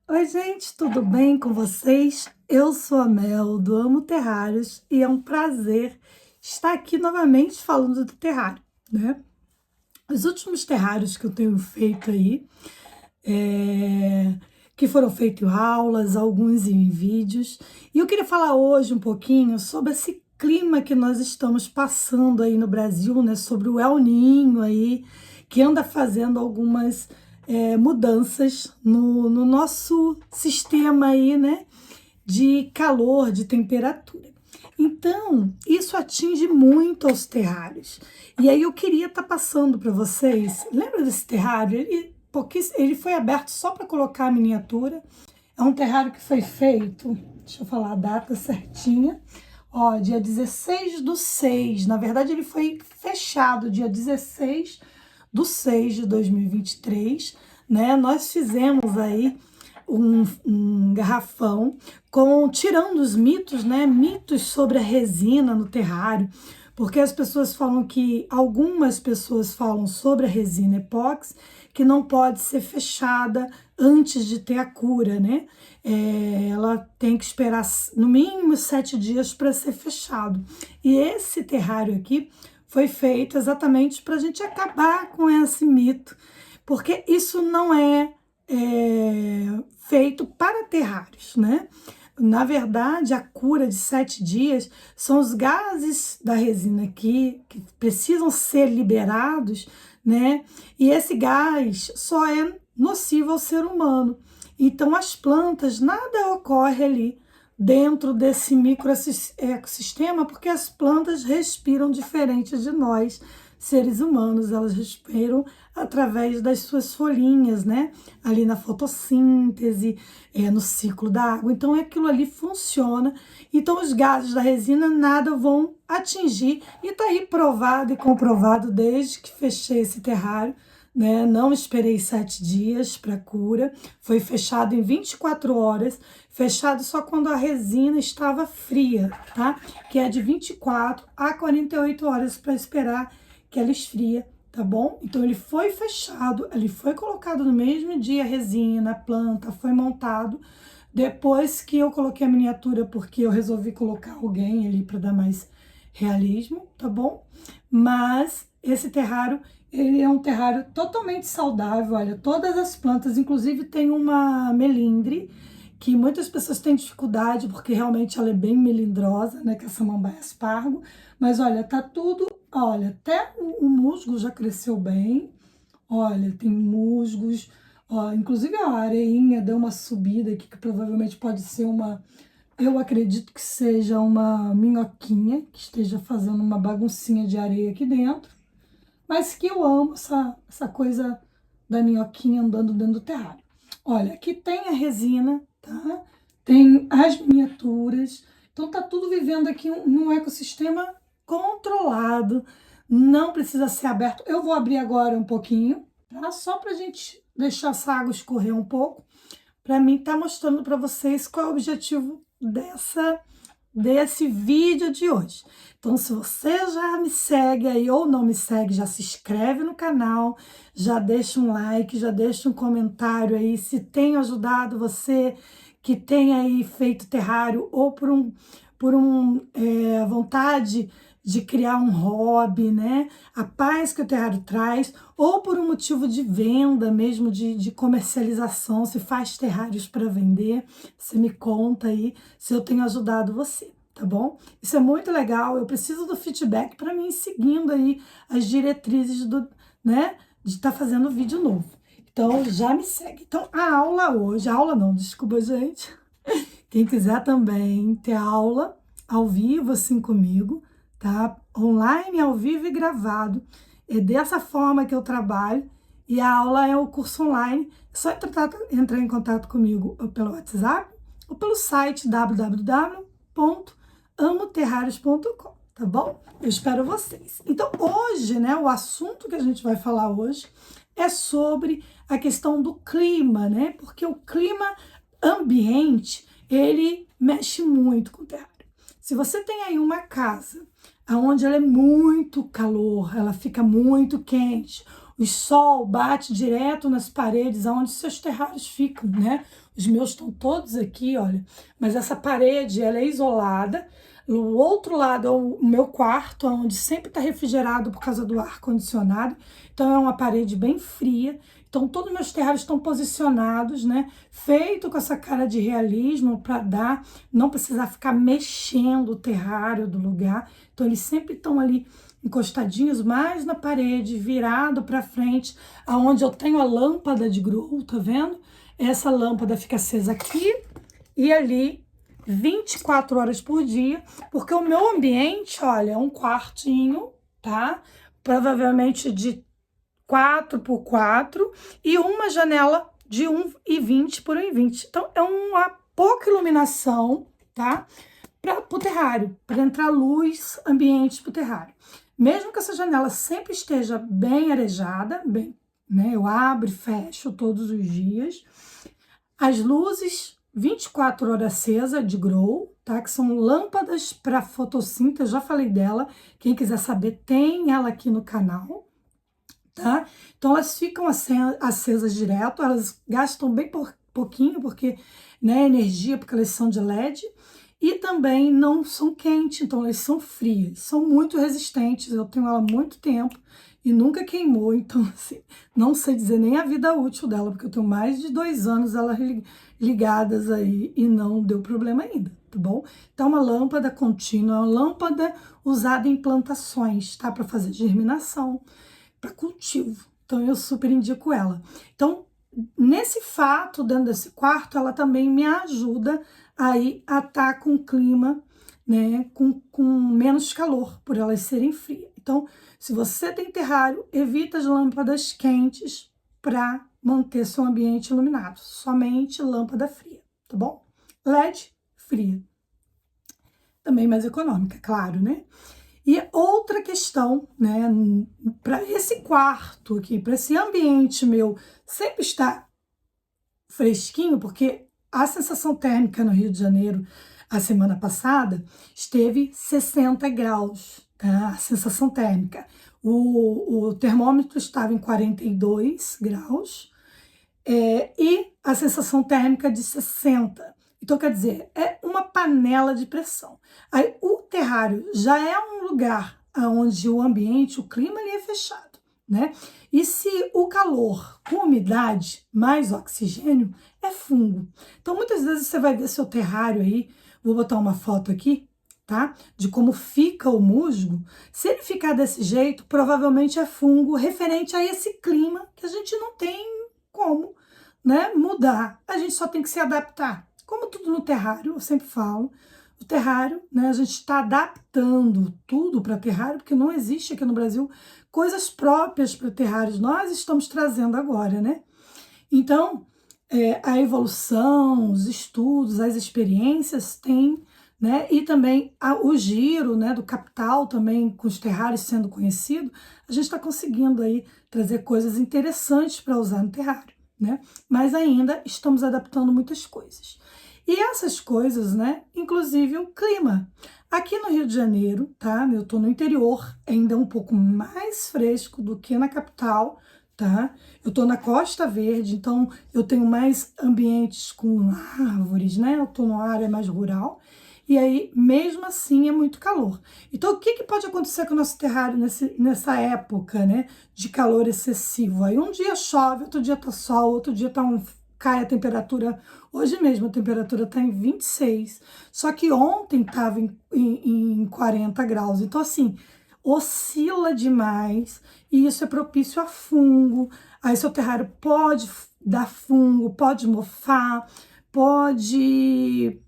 Oi, gente, tudo bem com vocês? Eu sou a Mel, do Amo Terrários, e é um prazer estar aqui novamente falando do terrário, né? Os últimos terrários que eu tenho feito aí, que foram feitos em aulas, alguns em vídeos, e eu queria falar hoje um pouquinho sobre esse clima que nós estamos passando aí no Brasil, né? Sobre o El Niño aí, que anda fazendo algumas mudanças no nosso sistema aí, né? De calor, de temperatura. Então, isso atinge muito aos terrários. E aí eu queria estar passando para vocês. Lembra desse terrário? Ele foi aberto só para colocar a miniatura. É um terrário que foi feito, deixa eu falar a data certinha. Ó, dia 16/6. Na verdade, ele foi fechado dia 16/6 de 2023, né? Nós fizemos aí um garrafão tirando os mitos, né? Mitos sobre a resina no terrário, porque as pessoas falam que algumas pessoas falam sobre a resina epóxi que não pode ser fechada antes de ter a cura, né? Ela tem que esperar no mínimo 7 dias para ser fechado. E esse terrário aqui foi feito exatamente para a gente acabar com esse mito, porque isso não feito para terrários, né? Na verdade, a cura de 7 dias são os gases da resina que precisam ser liberados, né? E esse gás só é nocivo ao ser humano. Então, as plantas, nada ocorre ali dentro desse microecossistema, porque as plantas respiram diferente de nós, seres humanos. Elas respiram através das suas folhinhas, né? Ali na fotossíntese, no ciclo da água. Então, aquilo ali funciona. Então, os gases da resina nada vão atingir. E está aí provado e comprovado desde que fechei esse terrário, né? Não esperei 7 dias para cura. Foi fechado em 24 horas. Fechado só quando a resina estava fria, tá? Que é de 24 a 48 horas para esperar que ela esfria, tá bom? Então ele foi fechado, ele foi colocado no mesmo dia a resina, a planta, foi montado. Depois que eu coloquei a miniatura, porque eu resolvi colocar alguém ali para dar mais realismo, tá bom? Mas esse terrário, ele é um terrário totalmente saudável. Olha, todas as plantas, inclusive tem uma melindre, que muitas pessoas têm dificuldade, porque realmente ela é bem melindrosa, né, que é a samambaia aspargo. Mas olha, tá tudo, olha, até o musgo já cresceu bem. Olha, tem musgos, ó, inclusive a areinha deu uma subida aqui, que provavelmente pode ser eu acredito que seja uma minhoquinha, que esteja fazendo uma baguncinha de areia aqui dentro, mas que eu amo essa coisa da minhoquinha andando dentro do terrário. Olha, aqui tem a resina, tá? Tem as miniaturas, então tá tudo vivendo aqui num ecossistema controlado, não precisa ser aberto. Eu vou abrir agora um pouquinho, tá? Só pra gente deixar essa água escorrer um pouco, para mim tá mostrando para vocês qual é o objetivo desse vídeo de hoje. Então, se você já me segue aí ou não me segue, já se inscreve no canal, já deixa um like, já deixa um comentário aí se tem ajudado você que tem aí feito terrário ou por vontade de criar um hobby, né? A paz que o terrário traz, ou por um motivo de venda mesmo, de comercialização, se faz terrários para vender, você me conta aí se eu tenho ajudado você, tá bom? Isso é muito legal, eu preciso do feedback para mim seguindo aí as diretrizes né, de estar fazendo vídeo novo. Então, já me segue. Então, a aula não, desculpa, gente. Quem quiser também ter aula ao vivo assim comigo, tá? Online, ao vivo e gravado. É dessa forma que eu trabalho. E a aula é o curso online. É só entrar em contato comigo pelo WhatsApp ou pelo site www.amoterrarios.com, tá bom? Eu espero vocês. Então, hoje, né, o assunto que a gente vai falar hoje é sobre a questão do clima, né? Porque o clima ambiente, ele mexe muito com o terrário. Se você tem aí uma casa onde ela é muito calor, ela fica muito quente, o sol bate direto nas paredes onde seus terrários ficam, né? Os meus estão todos aqui, olha, mas essa parede, ela é isolada. O outro lado é o meu quarto, onde sempre está refrigerado por causa do ar-condicionado. Então, é uma parede bem fria. Então, todos os meus terrários estão posicionados, né? Feito com essa cara de realismo para não precisar ficar mexendo o terrário do lugar. Então, eles sempre estão ali encostadinhos mais na parede, virado para frente, aonde eu tenho a lâmpada de grow, tá vendo? Essa lâmpada fica acesa aqui e ali 24 horas por dia, porque o meu ambiente, olha, é um quartinho, tá? Provavelmente de 4 por 4 e uma janela de 1,20 por 1,20. Então, é uma pouca iluminação, tá? Para o terrário, para entrar luz ambiente para o terrário. Mesmo que essa janela sempre esteja bem arejada, bem, né? Eu abro e fecho todos os dias. As luzes 24 horas acesa de grow, tá? Que são lâmpadas para fotossíntese, já falei dela. Quem quiser saber, tem ela aqui no canal, tá? Então elas ficam acesas direto, elas gastam bem pouquinho, porque, né, energia, porque elas são de LED. E também não são quentes, então elas são frias, são muito resistentes. Eu tenho ela há muito tempo e nunca queimou, então assim, não sei dizer nem a vida útil dela, porque eu tenho mais de 2 anos elas ligadas aí e não deu problema ainda, tá bom? Então, uma lâmpada contínua, uma lâmpada usada em plantações, tá? Para fazer germinação, para cultivo. Então, eu super indico ela. Então, nesse fato, dentro desse quarto, ela também me ajuda aí a estar com clima, né, com menos calor, por elas serem frias. Então, se você tem terrário, evita as lâmpadas quentes para manter seu ambiente iluminado. Somente lâmpada fria, tá bom? LED fria. Também mais econômica, claro, né? E outra questão, né, para esse quarto aqui, para esse ambiente meu sempre estar fresquinho, porque a sensação térmica no Rio de Janeiro, a semana passada, esteve 60 graus, tá? A sensação térmica. O termômetro estava em 42 graus e a sensação térmica de 60. Então, quer dizer, é uma panela de pressão. Aí, o terrário já é um lugar onde o ambiente, o clima ali é fechado, né? E se o calor com umidade mais oxigênio é fungo. Então, muitas vezes você vai ver seu terrário aí, vou botar uma foto aqui, tá? De como fica o musgo. Se ele ficar desse jeito, provavelmente é fungo referente a esse clima que a gente não tem como, né, mudar. A gente só tem que se adaptar. Como tudo no terrário, eu sempre falo, o terrário, né, a gente está adaptando tudo para terrário, porque não existe aqui no Brasil coisas próprias para terrários. Nós estamos trazendo agora, né? Então, a evolução, os estudos, as experiências têm, né? E também o giro, né, do capital também com os terrários sendo conhecido, a gente está conseguindo aí trazer coisas interessantes para usar no terrário, né? Mas ainda estamos adaptando muitas coisas. E essas coisas, né, inclusive o clima. Aqui no Rio de Janeiro, tá? Eu tô no interior, ainda um pouco mais fresco do que na capital, tá? Eu tô na Costa Verde, então eu tenho mais ambientes com árvores, né? Eu tô numa área mais rural. E aí, mesmo assim, é muito calor. Então, o que pode acontecer com o nosso terrário nessa época, né, de calor excessivo? Aí um dia chove, outro dia tá sol, outro dia cai a temperatura. Hoje mesmo a temperatura tá em 26, só que ontem tava em 40 graus. Então, assim, oscila demais e isso é propício a fungo. Aí seu terrário pode dar fungo, pode mofar, pode...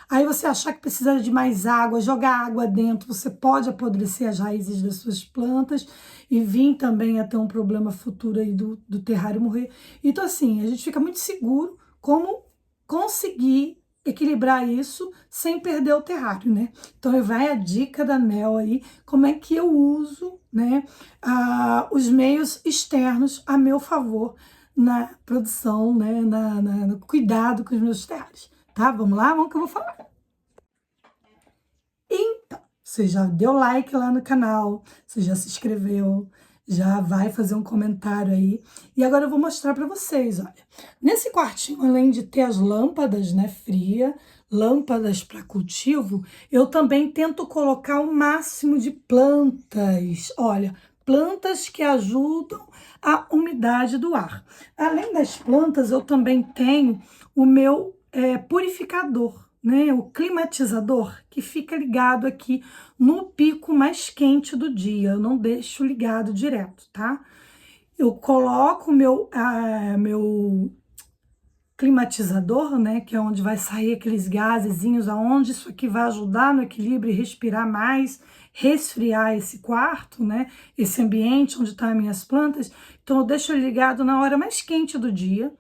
Aí você achar que precisa de mais água, jogar água dentro, você pode apodrecer as raízes das suas plantas e vir também a ter um problema futuro aí do terrário morrer. Então, assim, a gente fica muito seguro como conseguir equilibrar isso sem perder o terrário, né? Então, vai a dica da Mel aí, como é que eu uso, né, os meios externos a meu favor na produção, né, no cuidado com os meus terrários, tá? Vamos lá? Vamos que eu vou falar. Então, você já deu like lá no canal, você já se inscreveu, já vai fazer um comentário aí. E agora eu vou mostrar para vocês, olha. Nesse quartinho, além de ter as lâmpadas, né, fria, lâmpadas para cultivo, eu também tento colocar o máximo de plantas. Olha, plantas que ajudam a umidade do ar. Além das plantas, eu também tenho o meu purificador, né? O climatizador, que fica ligado aqui no pico mais quente do dia. Eu não deixo ligado direto, tá? Eu coloco o meu climatizador, né, que é onde vai sair aqueles gasezinhos, aonde isso aqui vai ajudar no equilíbrio e respirar mais, resfriar esse quarto, né, esse ambiente onde estão as minhas plantas. Então eu deixo ele ligado na hora mais quente do dia.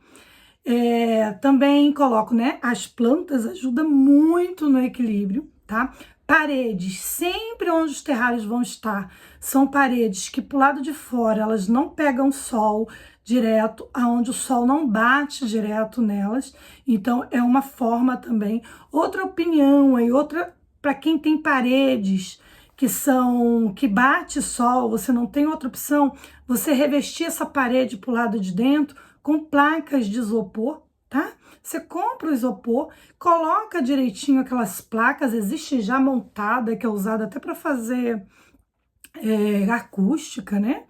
Também coloco, né, as plantas ajudam muito no equilíbrio, tá? Paredes, sempre onde os terrários vão estar, são paredes que pro lado de fora elas não pegam sol direto, aonde o sol não bate direto nelas. Então é uma forma também, outra opinião aí, outra para quem tem paredes que bate sol, você não tem outra opção, você revestir essa parede pro lado de dentro com placas de isopor, tá? Você compra o isopor, coloca direitinho aquelas placas, existe já montada, que é usada até para fazer acústica, né?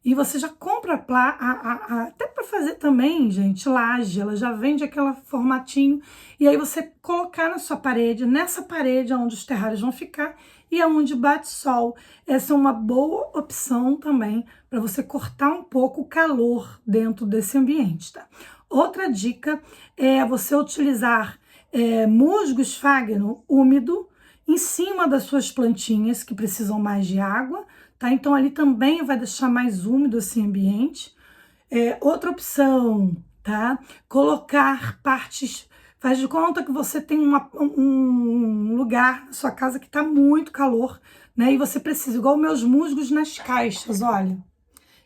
E você já compra até para fazer também, gente, laje, ela já vende aquele formatinho, e aí você colocar na sua parede, nessa parede onde os terrários vão ficar e aonde bate sol. Essa é uma boa opção também para você cortar um pouco o calor dentro desse ambiente, tá? Outra dica é você utilizar musgo esfagno úmido em cima das suas plantinhas que precisam mais de água, tá? Então ali também vai deixar mais úmido esse ambiente. Outra opção, tá? Colocar partes. Faz de conta que você tem um lugar na sua casa que está muito calor, né? E você precisa, igual meus musgos nas caixas, olha.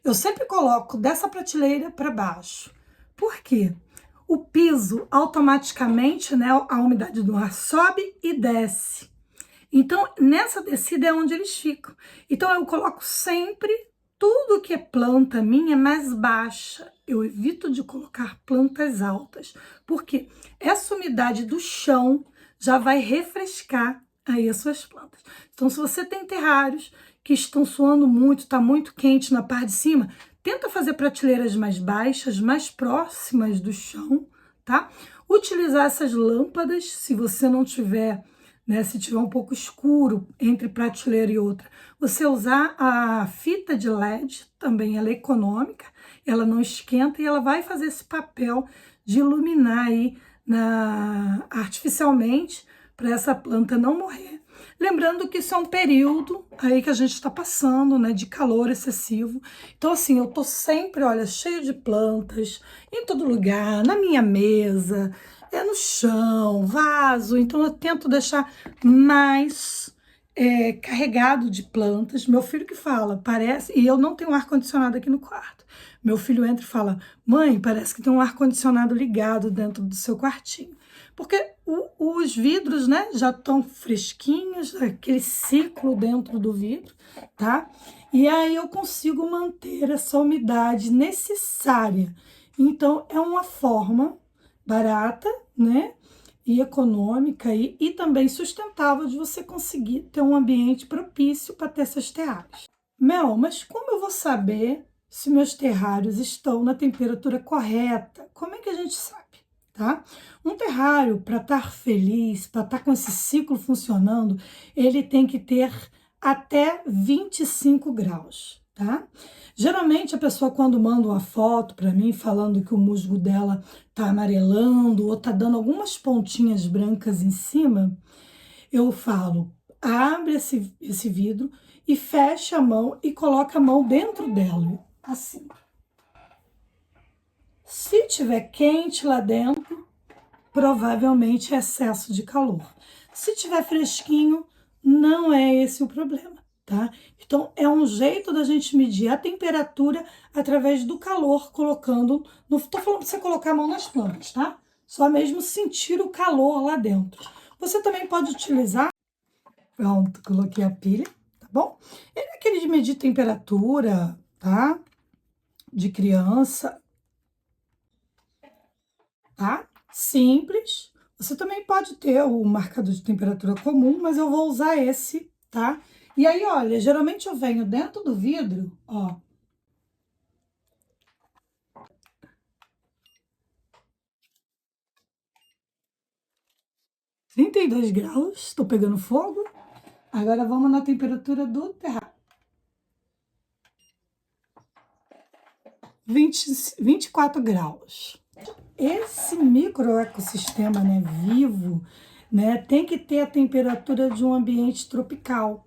Eu sempre coloco dessa prateleira para baixo. Por quê? O piso automaticamente, né? A umidade do ar sobe e desce. Então, nessa descida é onde eles ficam. Então, eu coloco sempre tudo que é planta minha mais baixa. Eu evito de colocar plantas altas, porque essa umidade do chão já vai refrescar aí as suas plantas. Então, se você tem terrários que estão suando muito, está muito quente na parte de cima, tenta fazer prateleiras mais baixas, mais próximas do chão, tá? Utilizar essas lâmpadas, se você não tiver, né, se tiver um pouco escuro entre prateleira e outra, você usar a fita de LED, também ela é econômica, ela não esquenta e ela vai fazer esse papel de iluminar aí artificialmente para essa planta não morrer. Lembrando que isso é um período aí que a gente está passando, né, de calor excessivo. Então, assim, eu tô sempre, olha, cheio de plantas em todo lugar, na minha mesa, no chão, vaso. Então, eu tento deixar mais carregado de plantas. Meu filho que fala, parece... E eu não tenho ar-condicionado aqui no quarto. Meu filho entra e fala, mãe, parece que tem um ar-condicionado ligado dentro do seu quartinho. Porque os vidros, né, já estão fresquinhos, aquele ciclo dentro do vidro, tá? E aí eu consigo manter essa umidade necessária. Então, é uma forma barata, né, e econômica e também sustentável de você conseguir ter um ambiente propício para ter essas terrárias. Mel, mas como eu vou saber se meus terrários estão na temperatura correta? Como é que a gente sabe? Tá? Um terrário, para estar feliz, para estar com esse ciclo funcionando, ele tem que ter até 25 graus, tá? Geralmente a pessoa quando manda uma foto para mim falando que o musgo dela tá amarelando ou tá dando algumas pontinhas brancas em cima, eu falo, abre esse vidro e fecha a mão e coloca a mão dentro dela, assim. Se tiver quente lá dentro, provavelmente é excesso de calor. Se tiver fresquinho, não é esse o problema, tá? Então, é um jeito da gente medir a temperatura através do calor, colocando... Não tô falando para você colocar a mão nas plantas, tá? Só mesmo sentir o calor lá dentro. Você também pode utilizar... Pronto, coloquei a pilha, tá bom? É aquele de medir temperatura, tá? De criança, tá? Simples. Você também pode ter o marcador de temperatura comum, mas eu vou usar esse, tá? E aí, olha, geralmente eu venho dentro do vidro, ó. 32 graus, estou pegando fogo. Agora vamos na temperatura do terrário. 24 graus. Esse microecossistema, né, vivo, né, tem que ter a temperatura de um ambiente tropical.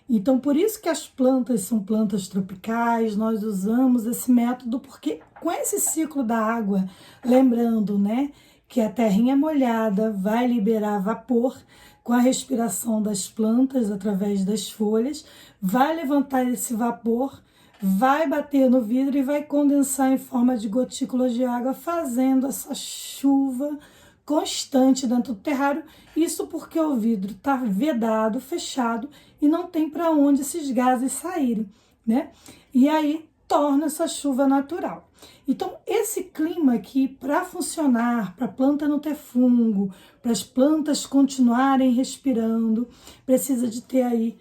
Então, por isso que as plantas são plantas tropicais, nós usamos esse método, porque com esse ciclo da água, lembrando, né, que a terrinha molhada vai liberar vapor com a respiração das plantas através das folhas, vai levantar esse vapor, vai bater no vidro e vai condensar em forma de gotículas de água, fazendo essa chuva constante dentro do terrário. Isso porque o vidro está vedado, fechado e não tem para onde esses gases saírem, né? E aí torna essa chuva natural. Então, esse clima aqui, para funcionar, para a planta não ter fungo, para as plantas continuarem respirando, precisa de ter aí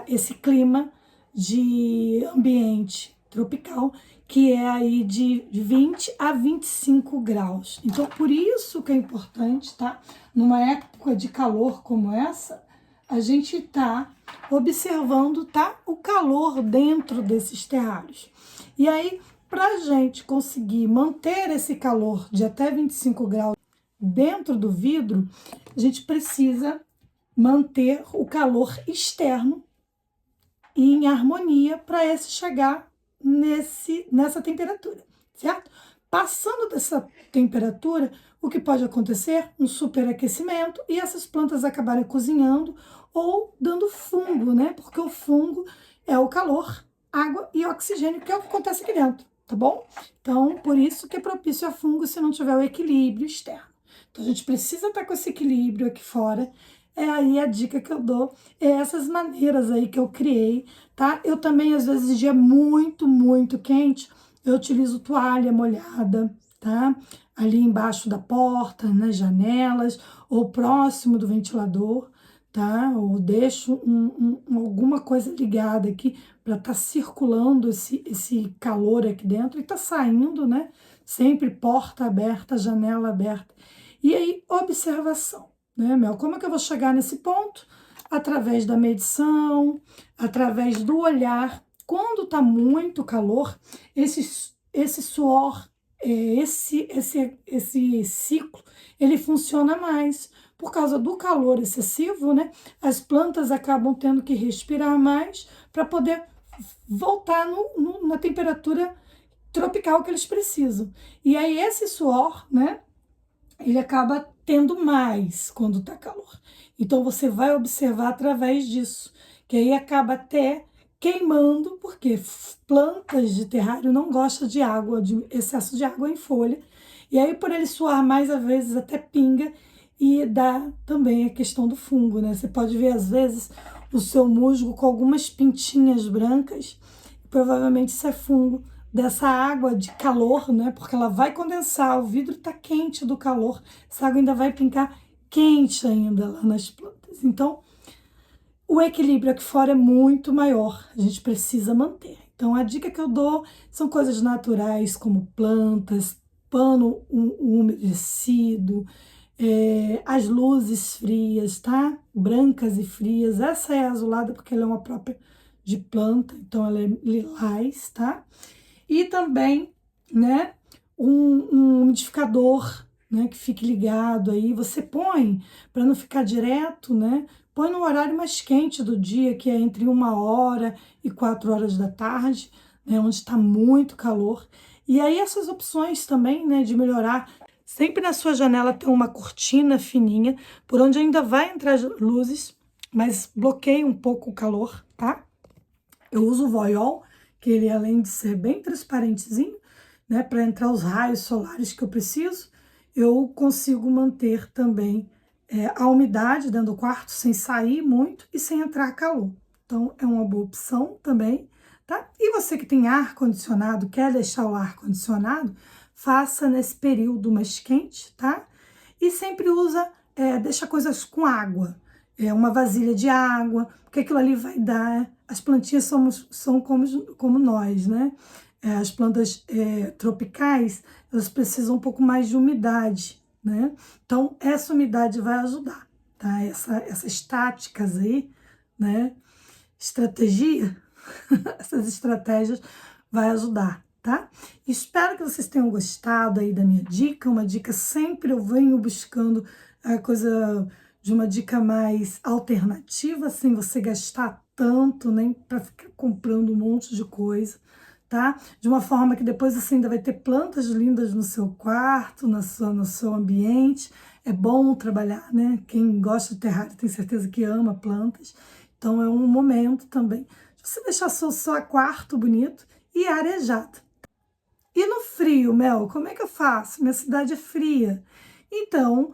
esse clima de ambiente tropical, que é aí de 20 a 25 graus. Então, por isso que é importante, tá? Numa época de calor como essa, a gente tá observando, tá? O calor dentro desses terrários. E aí, para a gente conseguir manter esse calor de até 25 graus dentro do vidro, a gente precisa manter o calor externo em harmonia para esse chegar nessa temperatura, certo? Passando dessa temperatura, o que pode acontecer? Um superaquecimento e essas plantas acabarem cozinhando ou dando fungo, né? Porque o fungo é o calor, água e oxigênio, que é o que acontece aqui dentro, tá bom? Então, por isso que é propício a fungo se não tiver o equilíbrio externo. Então, a gente precisa estar com esse equilíbrio aqui fora. É aí a dica que eu dou, é essas maneiras aí que eu criei, tá? Eu também, às vezes, dia muito, muito quente, eu utilizo toalha molhada, tá? Ali embaixo da porta, nas janelas, ou próximo do ventilador, tá? Ou deixo alguma coisa ligada aqui para estar circulando esse calor aqui dentro e tá saindo, né? Sempre porta aberta, janela aberta. E aí, observação, né, Mel? Como é que eu vou chegar nesse ponto? Através da medição, através do olhar. Quando tá muito calor, esse suor, esse ciclo, ele funciona mais. Por causa do calor excessivo, né? As plantas acabam tendo que respirar mais para poder voltar na temperatura tropical que eles precisam. E aí esse suor, né? Ele acaba tendo mais quando tá calor. Então você vai observar através disso, que aí acaba até queimando, porque plantas de terrário não gostam de água, de excesso de água em folha. E aí, por ele suar mais, às vezes até pinga e dá também a questão do fungo, né? Você pode ver, às vezes, o seu musgo com algumas pintinhas brancas, provavelmente isso é fungo dessa água de calor, né? Porque ela vai condensar, o vidro tá quente do calor, essa água ainda vai pingar quente ainda lá nas plantas. Então, o equilíbrio aqui fora é muito maior, a gente precisa manter. Então, a dica que eu dou são coisas naturais, como plantas, pano umedecido, as luzes frias, tá? Brancas e frias. Essa é azulada porque ela é uma própria de planta, então ela é lilás, tá? E também, né, um umidificador, né, que fique ligado aí. Você põe, para não ficar direto, né, põe no horário mais quente do dia, que é entre 1 hora e 4 horas da tarde, né, onde está muito calor. E aí essas opções também, né, de melhorar. Sempre na sua janela tem uma cortina fininha, por onde ainda vai entrar luzes, mas bloqueia um pouco o calor, tá? Eu uso o voyol, que ele, além de ser bem transparentezinho, né, para entrar os raios solares que eu preciso, eu consigo manter também a umidade dentro do quarto sem sair muito e sem entrar calor. Então, é uma boa opção também, tá? E você que tem ar-condicionado, quer deixar o ar-condicionado, faça nesse período mais quente, tá? E sempre deixa coisas com água, uma vasilha de água, porque aquilo ali vai dar. As plantinhas são como nós, né? As plantas tropicais, elas precisam um pouco mais de umidade, né? Então, essa umidade vai ajudar, tá? Essas táticas aí, né? Estratégia, essas estratégias vai ajudar, tá? Espero que vocês tenham gostado aí da minha dica. Uma dica sempre eu venho buscando a coisa de uma dica mais alternativa, sem você gastar tanto, nem para ficar comprando um monte de coisa, tá? De uma forma que depois você ainda vai ter plantas lindas no seu quarto, no seu ambiente. É bom trabalhar, né? Quem gosta de terrário tem certeza que ama plantas. Então é um momento também de você deixar seu quarto bonito e arejado. E no frio, Mel, como é que eu faço? Minha cidade é fria. Então,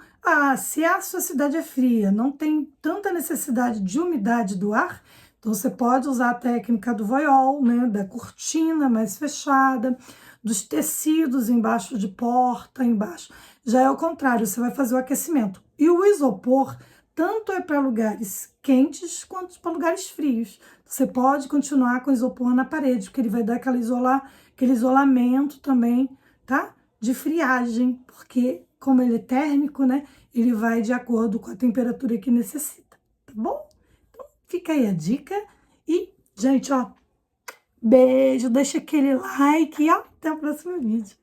se a sua cidade é fria, não tem tanta necessidade de umidade do ar, então você pode usar a técnica do voyol, né, da cortina mais fechada, dos tecidos embaixo de porta, embaixo. Já é o contrário, você vai fazer o aquecimento. E o isopor, tanto é para lugares quentes quanto para lugares frios. Você pode continuar com o isopor na parede, porque ele vai dar aquele isolamento também, tá? De friagem, porque como ele é térmico, né? Ele vai de acordo com a temperatura que necessita, tá bom? Então, fica aí a dica. E, gente, ó, beijo, deixa aquele like e até o próximo vídeo.